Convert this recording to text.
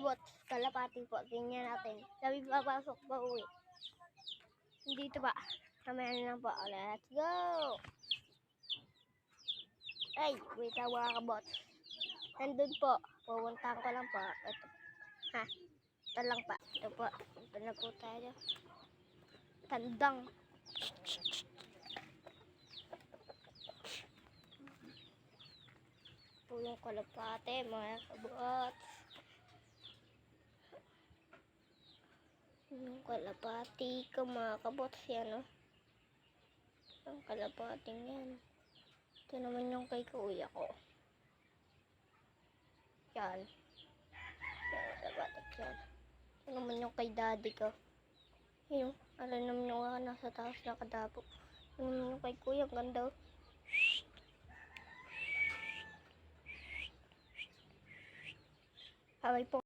kabot, kalapati po. Tingnan natin. Sabi papasok pa uwi. Dito ba? Kamaya na lang po. Let's go! Ay, wait lang mga kabot. Nandun po. Pupuntahan ko lang po. Ito. Ha? Ito lang pa. Ito po. Ito na po tayo. Tandang. Ito yung kalapate mga kabot. Yung kalapati ko mga kabot. Yan o. Ang kalapating yan. Ito naman yung kay kuya ko. Yan. Yung kalapating yan. Ito naman yung kay daddy ko. Yung, alam naman yung nasa taas na kadabo. Ito naman yung kay kuya. Ang ganda o. Bye po.